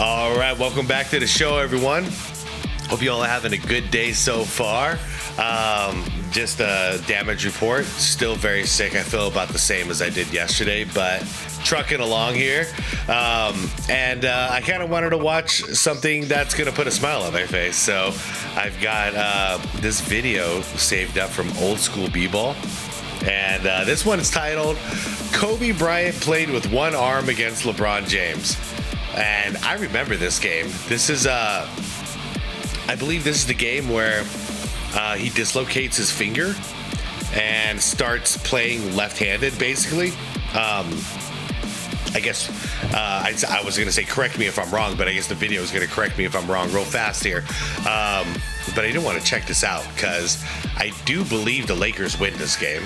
All right, welcome back to the show, everyone. Hope you all are having a good day so far. Just a damage report. Still very sick. I feel about the same as I did yesterday, but trucking along here. I kind of wanted to watch something that's going to put a smile on my face. So I've got this video saved up from Old School B-Ball. And this one is titled, Kobe Bryant played with one arm against LeBron James. And I remember this game. This is, I believe this is the game where he dislocates his finger and starts playing left-handed, basically. I guess I was going to say correct me if I'm wrong, but I guess the video is going to correct me if I'm wrong real fast here. But I do want to check this out because I do believe the Lakers win this game,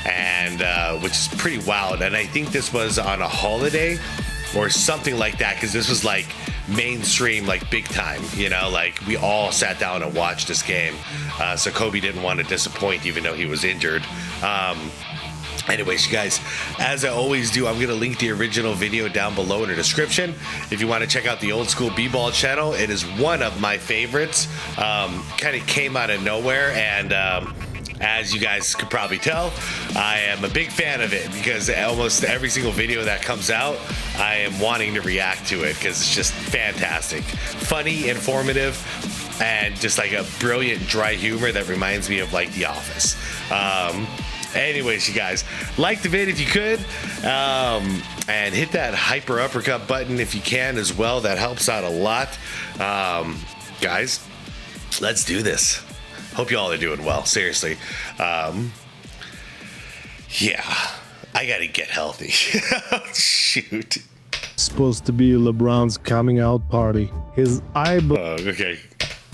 and which is pretty wild. And I think this was on a holiday or something like that, because this was like mainstream, like big time, you know, like we all sat down and watched this game. So Kobe didn't want to disappoint even though he was injured. Anyways, you guys, as I always do, I'm going to link the original video down below in the description. If you want to check out the Old School B-Ball channel, it is one of my favorites. Kind of came out of nowhere, and as you guys could probably tell, I am a big fan of it because almost every single video that comes out, I am wanting to react to it because it's just fantastic. Funny, informative, and just like a brilliant dry humor that reminds me of like The Office. Anyways, you guys, like the vid if you could, and hit that hyper uppercut button if you can as well. That helps out a lot. Guys, let's do this. Hope you all are doing well. Seriously. Yeah, I gotta get healthy. Shoot. Supposed to be LeBron's coming out party. His okay.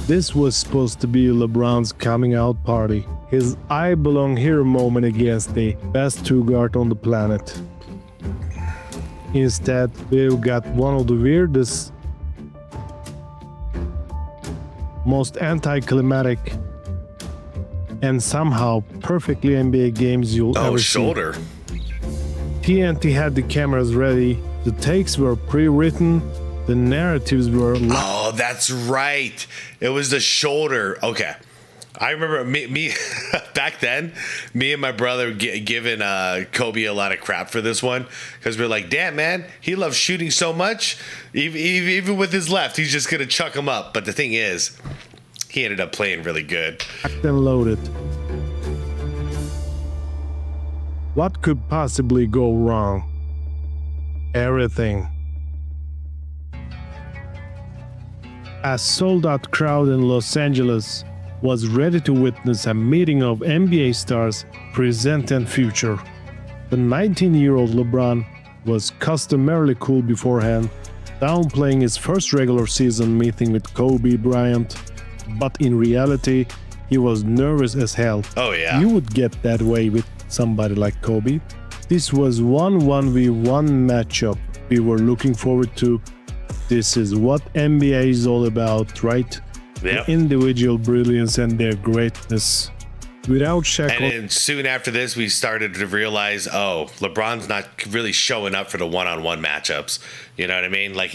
This was supposed to be LeBron's coming out party. His I belong here moment against the best two guard on the planet. Instead, we've got one of the weirdest, most anticlimactic, and somehow perfectly NBA games you'll ever shoulder. see. TNT had the cameras ready, the takes were pre-written, the narratives were... Oh, that's right. It was the shoulder. Okay. I remember me back then, me and my brother giving Kobe a lot of crap for this one because we're like, damn, man, he loves shooting so much. Even with his left, he's just going to chuck him up. But the thing is, he ended up playing really good. And loaded. What could possibly go wrong? Everything. A sold-out crowd in Los Angeles was ready to witness a meeting of NBA stars, present and future. The 19-year-old LeBron was customarily cool beforehand, downplaying his first regular season meeting with Kobe Bryant, but in reality, he was nervous as hell. Oh yeah. You would get that way with somebody like Kobe. This was one 1v1 matchup we were looking forward to. This is what NBA is all about, right? Yep. The individual brilliance and their greatness. Without Shaq. And then soon after this, we started to realize, oh, LeBron's not really showing up for the one-on-one matchups. You know what I mean? Like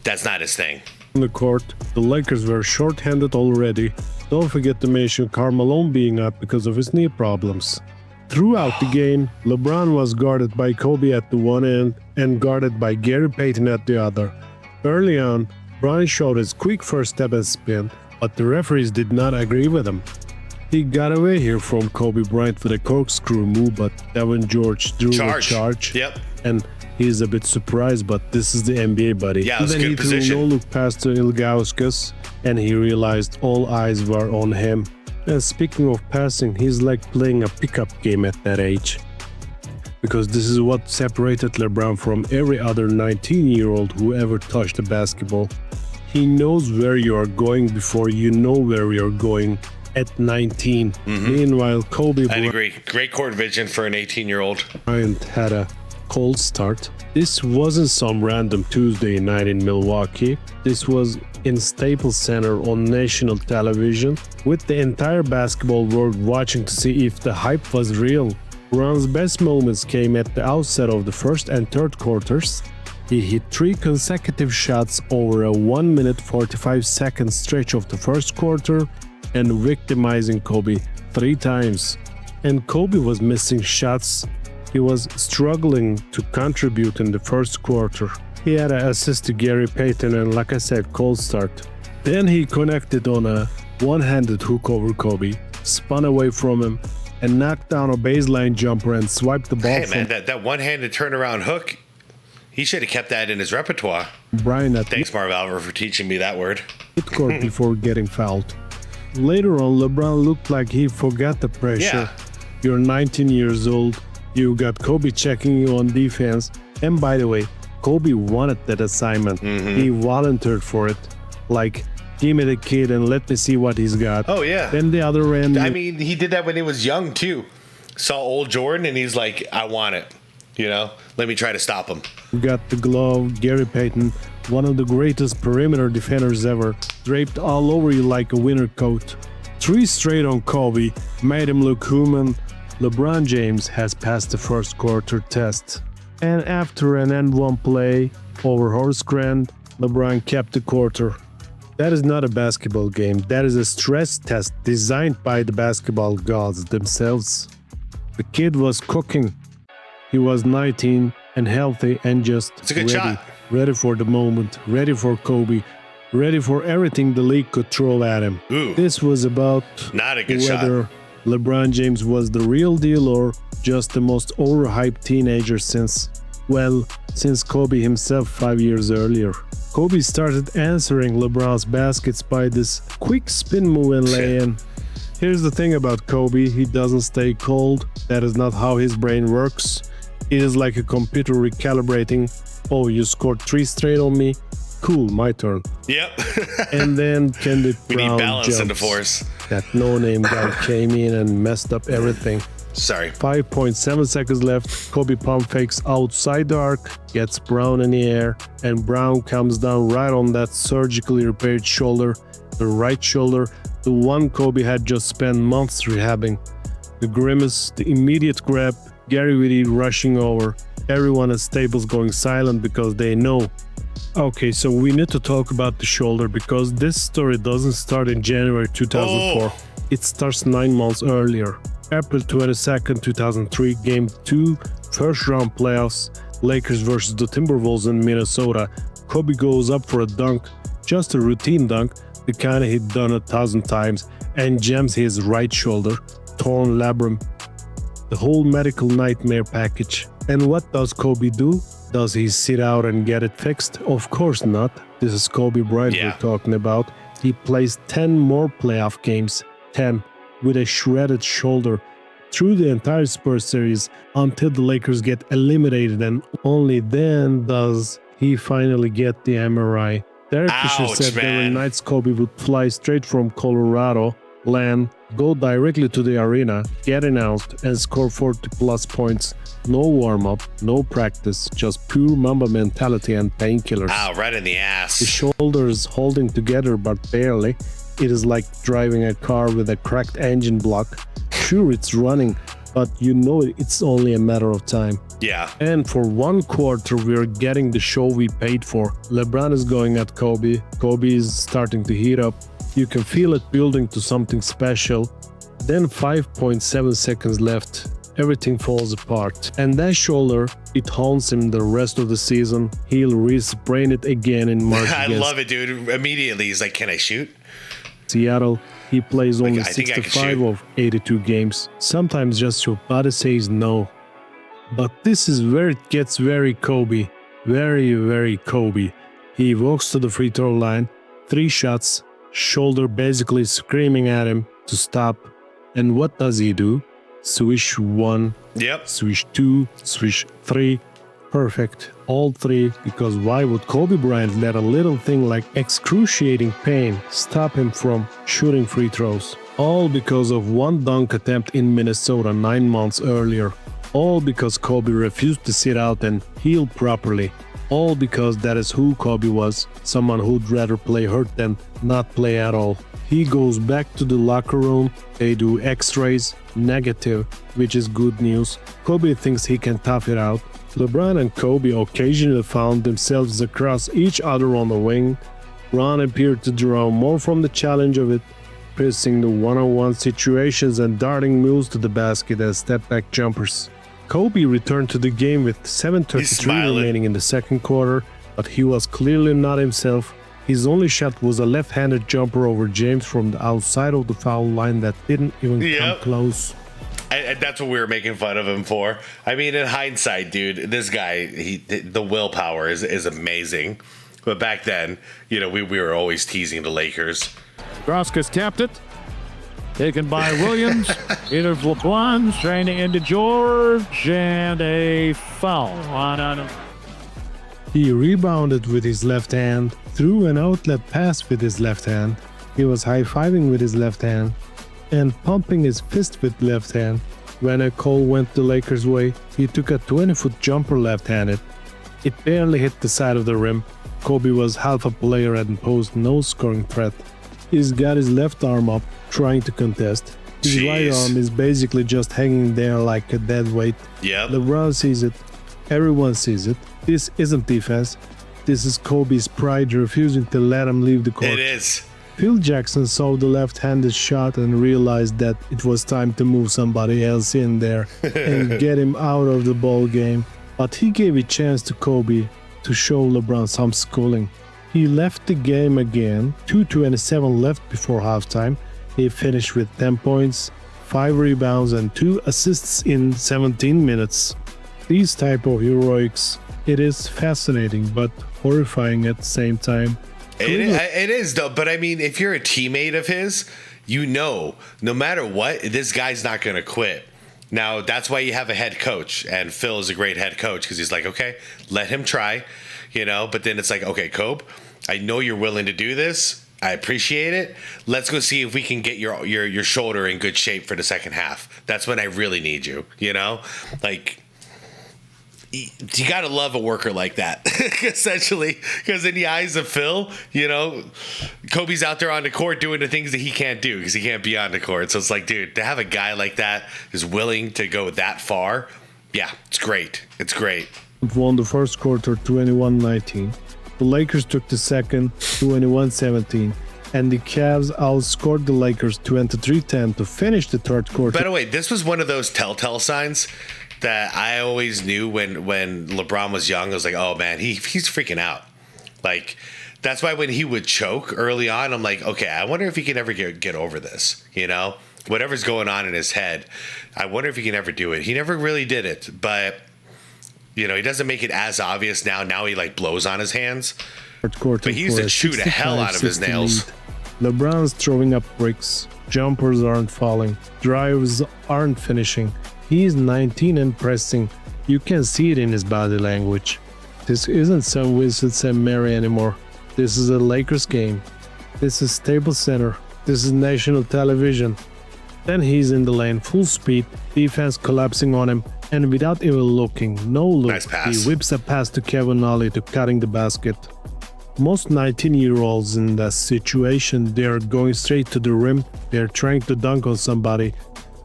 that's not his thing. On the court, the Lakers were short-handed already. Don't forget to mention Karl Malone being out because of his knee problems. Throughout the game, LeBron was guarded by Kobe at the one end and guarded by Gary Payton at the other. Early on, Bryant showed his quick first step and spin, but the referees did not agree with him. He got away here from Kobe Bryant with a corkscrew move, but Devin George drew a charge. Yep. And he's a bit surprised, but this is the NBA, buddy. Yeah, that's a good position. Then he threw no look pass to Ilgauskas, and he realized all eyes were on him. And speaking of passing, he's like playing a pickup game at that age. Because this is what separated LeBron from every other 19-year-old who ever touched a basketball. He knows where you are going before you know where you're going at 19. Meanwhile, Kobe I'd agree. Great court vision for an 18-year-old. Bryant had a cold start. This wasn't some random Tuesday night in Milwaukee. This was in Staples Center on national television, with the entire basketball world watching to see if the hype was real. LeBron's best moments came at the outset of the first and third quarters. He hit 3 consecutive shots over a 1 minute 45 second stretch of the first quarter and victimizing Kobe 3 times. And Kobe was missing shots. He was struggling to contribute in the first quarter. He had an assist to Gary Payton and, like I said, cold start. Then he connected on a one-handed hook over Kobe, spun away from him, and knocked down a baseline jumper and swiped the ball. Hey man, that one-handed turnaround hook, he should have kept that in his repertoire. Bryant at Thanks, Marv Alver, for teaching me that word. Midcourt before getting fouled. Later on, LeBron looked like he forgot the pressure. Yeah. You're 19 years old. You got Kobe checking you on defense. And by the way, Kobe wanted that assignment. He volunteered for it. Like, give me the kid and let me see what he's got. Oh, yeah. Then the other end. I mean, he did that when he was young, too. Saw old Jordan, and he's like, I want it. You know? Let me try to stop him. You got the glove, Gary Payton, one of the greatest perimeter defenders ever, draped all over you like a winter coat. 3 straight on Kobe made him look human. LeBron James has passed the first quarter test. And after an end-one play over Horsecrand, LeBron kept the quarter. That is not a basketball game. That is a stress test designed by the basketball gods themselves. The kid was cooking. He was 19 and healthy and just It's a good shot. Ready for the moment, ready for Kobe, ready for everything the league could throw at him. Ooh. This was about Not a good whether shot. LeBron James was the real deal or just the most overhyped teenager since Kobe himself 5 years earlier. Kobe started answering LeBron's baskets by this quick spin move and lay-in. Here's the thing about Kobe, he doesn't stay cold. That is not how his brain works. It is like a computer recalibrating. Oh, you scored 3 straight on me? Cool, my turn. Yep. And then Kendrick We Brown need balance in the jumps. force. That no-name guy came in and messed up everything. Sorry. 5.7 seconds left. Kobe pump fakes outside the arc, gets Brown in the air, and Brown comes down right on that surgically repaired shoulder, the right shoulder, the one Kobe had just spent months rehabbing. The grimace, the immediate grab, Gary Whitty rushing over. Everyone at Staples going silent because they know. Okay, so we need to talk about the shoulder because this story doesn't start in January 2004. It starts 9 months earlier. April 22nd, 2003, Game 2, first round playoffs, Lakers versus the Timberwolves in Minnesota. Kobe goes up for a dunk, just a routine dunk, the kind he'd done 1,000 times, and jams his right shoulder, torn labrum. The whole medical nightmare package. And what does Kobe do? Does he sit out and get it fixed? Of course not. This is Kobe Bryant we're talking about. He plays 10 more playoff games, 10, with a shredded shoulder through the entire Spurs series until the Lakers get eliminated, and only then does he finally get the MRI. Derek Fisher said there were nights Kobe would fly straight from Colorado, land, go directly to the arena, get announced, and score 40 plus points. No warm-up, no practice, just pure Mamba mentality and painkillers. Ow, right in the ass. The shoulders holding together but barely. It is like driving a car with a cracked engine block. Sure, it's running, but you know it's only a matter of time. Yeah. And for 1 quarter, we're getting the show we paid for. LeBron is going at Kobe. Kobe is starting to heat up. You can feel it building to something special. Then 5.7 seconds left. Everything falls apart. And that shoulder, it haunts him the rest of the season. He'll re-sprain it again in March. I love it, dude. Immediately, he's like, can I shoot? Seattle, he plays only I think I can 65 shoot. of 82 games. Sometimes just your body says no. But this is where it gets very Kobe. Very, very Kobe. He walks to the free throw line, 3 shots, shoulder basically screaming at him to stop. And what does he do? Swish 1, swish 2, swish 3. Perfect. All 3, because why would Kobe Bryant let a little thing like excruciating pain stop him from shooting free throws? All because of 1 dunk attempt in Minnesota 9 months earlier. All because Kobe refused to sit out and heal properly. All because that is who Kobe was, someone who'd rather play hurt than not play at all. He goes back to the locker room, they do x-rays, negative, which is good news. Kobe thinks he can tough it out. LeBron and Kobe occasionally found themselves across each other on the wing. Ron appeared to draw more from the challenge of it, pressing the one-on-one situations and darting moves to the basket as step-back jumpers. Kobe returned to the game with 7:33 remaining in the second quarter, but he was clearly not himself. His only shot was a left-handed jumper over James from the outside of the foul line that didn't even come close. And that's what we were making fun of him for. I mean, in hindsight, dude, this guy, the willpower is amazing. But back then, you know, we were always teasing the Lakers. Groskus tapped it. Taken by Williams. Either LeBron training into George, and a foul on him. He rebounded with his left hand, threw an outlet pass with his left hand. He was high-fiving with his left hand and pumping his fist with left hand. When a call went the Lakers' way, he took a 20-foot jumper left-handed. It barely hit the side of the rim. Kobe was half a player and posed no scoring threat. He's got his left arm up, trying to contest. His right arm is basically just hanging there like a dead weight. Yep. LeBron sees it. Everyone sees it. This isn't defense. This is Kobe's pride refusing to let him leave the court. It is. Phil Jackson saw the left-handed shot and realized that it was time to move somebody else in there and get him out of the ball game. But he gave a chance to Kobe to show LeBron some schooling. He left the game again, 2:27 left before halftime. He finished with 10 points, 5 rebounds and 2 assists in 17 minutes. These type of heroics, it is fascinating but horrifying at the same time. It is, though. But I mean, if you're a teammate of his, you know, no matter what, this guy's not going to quit. Now, that's why you have a head coach, and Phil is a great head coach because he's like, okay, let him try, you know. But then it's like, okay, Kobe, I know you're willing to do this. I appreciate it. Let's go see if we can get your shoulder in good shape for the second half. That's when I really need you, you know? Like, you got to love a worker like that, essentially, because in the eyes of Phil, you know, Kobe's out there on the court doing the things that he can't do because he can't be on the court. So it's like, dude, to have a guy like that who's willing to go that far, yeah, it's great. It's great. Won the first quarter 21-19. The Lakers took the second 21-17. And the Cavs outscored the Lakers 23-10 to finish the third quarter. By the way, this was one of those telltale signs that I always knew when LeBron was young. I was like, oh man, he's freaking out. Like, that's why when he would choke early on, I'm like, okay, I wonder if he can ever get over this, you know? Whatever's going on in his head, I wonder if he can ever do it. He never really did it, but, you know, he doesn't make it as obvious now. Now he, like, blows on his hands. But he used to chew the hell out of his nails. LeBron's throwing up bricks. Jumpers aren't falling. Drives aren't finishing. He's 19 and pressing. You can see it in his body language. This isn't St. Vincent St. Mary anymore. This is a Lakers game. This is Staples Center. This is national television. Then he's in the lane, full speed, defense collapsing on him, and without even looking, no look, nice pass. He whips a pass to Kevin Ollie to cutting the basket. Most 19-year-olds in that situation, they're going straight to the rim, they're trying to dunk on somebody.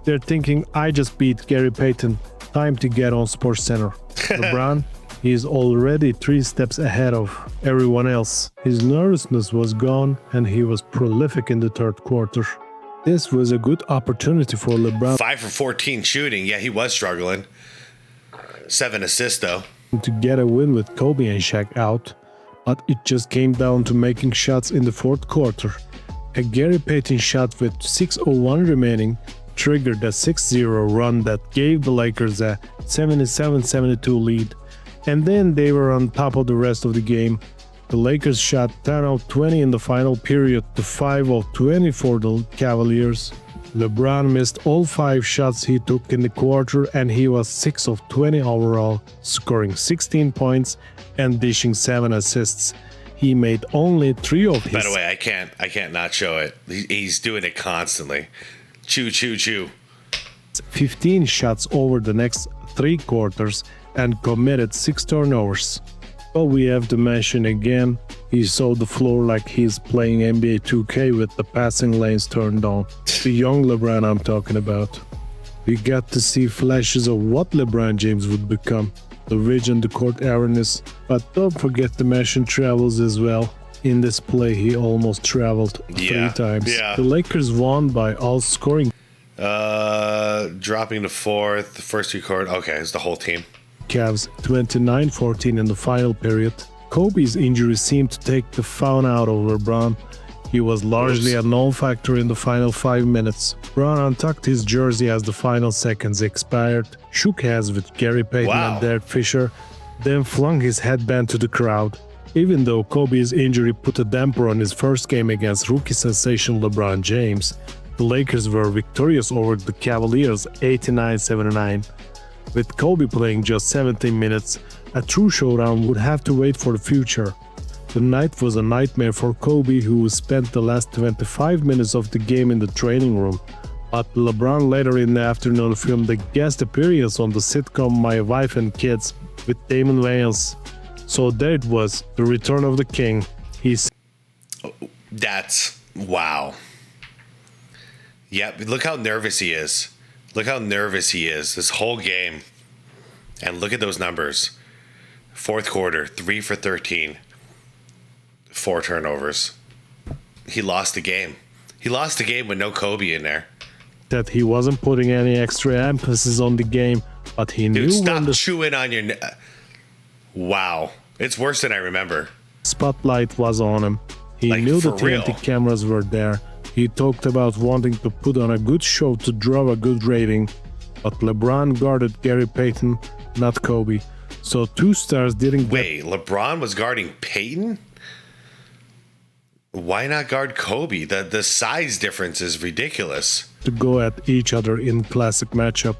They're thinking, I just beat Gary Payton, time to get on SportsCenter. LeBron, he's already 3 steps ahead of everyone else. His nervousness was gone and he was prolific in the third quarter. This was a good opportunity for LeBron. 5 for 14 shooting, yeah, he was struggling. 7 assists though. To get a win with Kobe and Shaq out, but it just came down to making shots in the fourth quarter. A Gary Payton shot with 6:01 remaining triggered a 6-0 run that gave the Lakers a 77-72 lead, and then they were on top of the rest of the game. The Lakers shot 10 of 20 in the final period to 5 of 20 for the Cavaliers. LeBron missed all 5 shots he took in the quarter, and he was 6 of 20 overall, scoring 16 points and dishing 7 assists. He made only 3 of his... By the way, I can't not show it. He's doing it constantly. Chew, chew, chew. 15 shots over the next 3 quarters and committed 6 turnovers. But we have to mention again, he saw the floor like he's playing NBA 2K with the passing lanes turned on. The young LeBron I'm talking about. We got to see flashes of what LeBron James would become. the vision, the court awareness, but don't forget the machine travels as well. In this play, he almost traveled 3 times. Yeah. The Lakers won by all scoring. Dropping to 4th, the first 2 court. Okay, it's the whole team. Cavs 29-14 in the final period. Kobe's injury seemed to take the fun out of LeBron. He was largely a non-factor in the final 5 minutes. Brown untucked his jersey as the final seconds expired, shook hands with Gary Payton and Derek Fisher, then flung his headband to the crowd. Even though Kobe's injury put a damper on his first game against rookie sensation LeBron James, the Lakers were victorious over the Cavaliers 89-79. With Kobe playing just 17 minutes, a true showdown would have to wait for the future. The night was a nightmare for Kobe, who spent the last 25 minutes of the game in the training room. But LeBron later in the afternoon filmed a guest appearance on the sitcom My Wife and Kids with Damon Wayans. So there it was, the return of the king. That's wow. Yeah, look how nervous he is. Look how nervous he is this whole game. And look at those numbers. 4th quarter, 3 for 13. 4 turnovers. He lost the game. He lost the game with no Kobe in there. That he wasn't putting any extra emphasis on the game, but he knew stop when the chewing on your... Wow. It's worse than I remember. Spotlight was on him. He Like, knew the for real. TNT cameras were there. He talked about wanting to put on a good show to draw a good rating, but LeBron guarded Gary Payton, not Kobe. So 2 stars didn't get... Wait, LeBron was guarding Peyton? Why not guard Kobe? The size difference is ridiculous. to go at each other in classic matchup.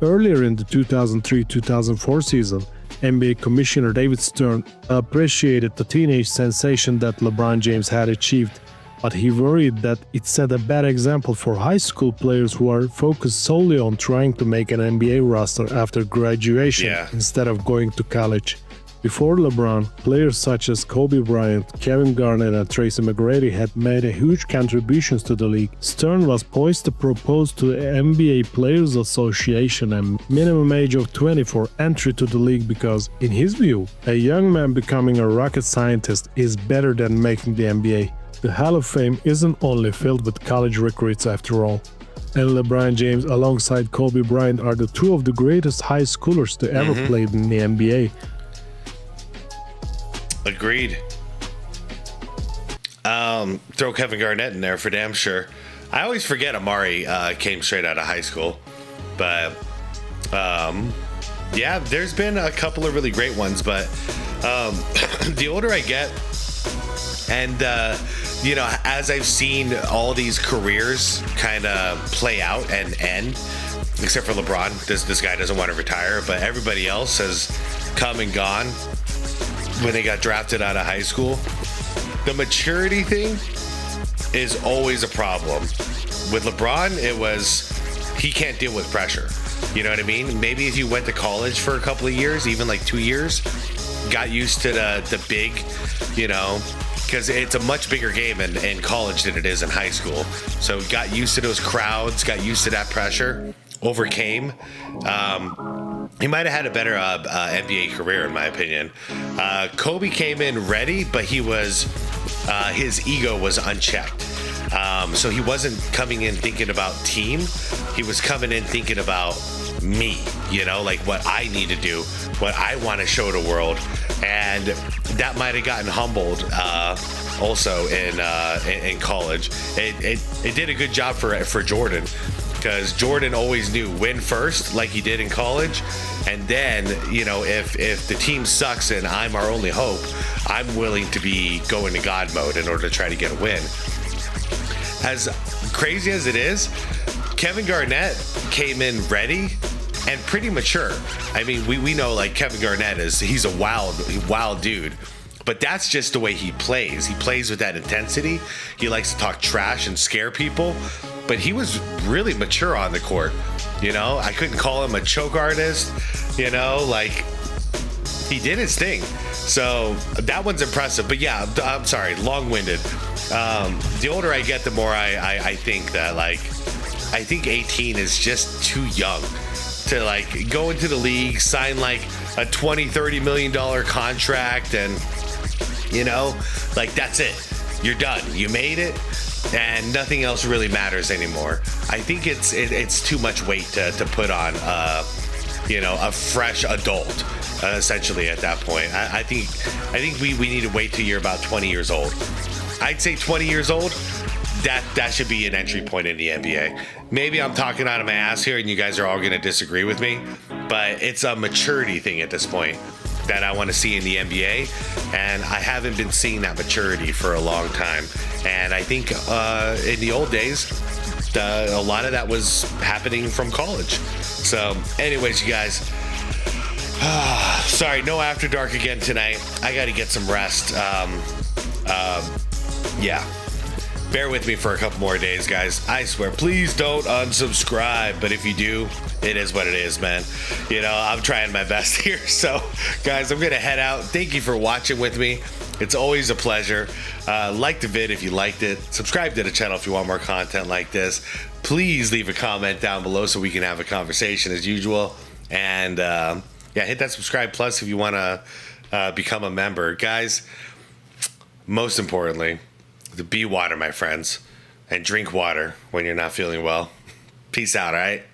Earlier in the 2003-2004 season, NBA Commissioner David Stern appreciated the teenage sensation that LeBron James had achieved, but he worried that it set a bad example for high school players who are focused solely on trying to make an NBA roster after graduation instead of going to college. Before LeBron, players such as Kobe Bryant, Kevin Garnett and Tracy McGrady had made a huge contributions to the league. Stern was poised to propose to the NBA Players Association a minimum age of 20 for entry to the league because, in his view, a young man becoming a rocket scientist is better than making the NBA. The Hall of Fame isn't only filled with college recruits after all. And LeBron James alongside Kobe Bryant are the two of the greatest high schoolers to ever play in the NBA. Agreed. Throw Kevin Garnett in there for damn sure. I always forget Amari came straight out of high school. But, yeah, there's been a couple of really great ones. But the older I get, and, you know, as I've seen all these careers kind of play out and end, except for LeBron, this guy doesn't want to retire, but everybody else has come and gone when they got drafted out of high school. The maturity thing is always a problem. With LeBron, it was he can't deal with pressure. You know what I mean? Maybe if you went to college for a couple of years, even like 2 years, got used to the big, you know, because it's a much bigger game in college than it is in high school. So got used to those crowds, got used to that pressure, overcame. He might have had a better NBA career, in my opinion. Kobe came in ready, but he was his ego was unchecked. So he wasn't coming in thinking about team. He was coming in thinking about me, you know, like what I need to do, what I want to show the world. And that might have gotten humbled also in college. It did a good job for Jordan, because Jordan always knew win first, like he did in college, and then, you know, if the team sucks and I'm our only hope, I'm willing to be going to God mode in order to try to get a win. As crazy as it is, Kevin Garnett came in ready and pretty mature. I mean, we know, like, Kevin Garnett he's a wild dude. But that's just the way he plays. He plays with that intensity. He likes to talk trash and scare people. But he was really mature on the court. You know, I couldn't call him a choke artist. You know, like, he did his thing. So that one's impressive. But yeah, I'm sorry, long-winded. The older I get, the more I think that, like, I think 18 is just too young to like go into the league, sign like a $20-30 million contract, and you know, like that's it. You're done. You made it, and nothing else really matters anymore. I think it's too much weight to put on, you know, a fresh adult. Essentially, at that point, I think we need to wait till you're about 20 years old. I'd say 20 years old. That should be an entry point in the NBA. Maybe I'm talking out of my ass here, and you guys are all going to disagree with me, but it's a maturity thing at this point that I want to see in the NBA, and I haven't been seeing that maturity for a long time. And I think in the old days, a lot of that was happening from college. So, anyways, you guys. Sorry, no After Dark again tonight. I got to get some rest. Yeah. Bear with me for a couple more days, guys. I swear, please don't unsubscribe. But if you do, it is what it is, man. You know, I'm trying my best here. So, guys, I'm going to head out. Thank you for watching with me. It's always a pleasure. Like the vid if you liked it. Subscribe to the channel if you want more content like this. Please leave a comment down below so we can have a conversation as usual. And, yeah, hit that subscribe plus if you want to become a member. Guys, most importantly, be water, my friends, and drink water when you're not feeling well. Peace out, all right?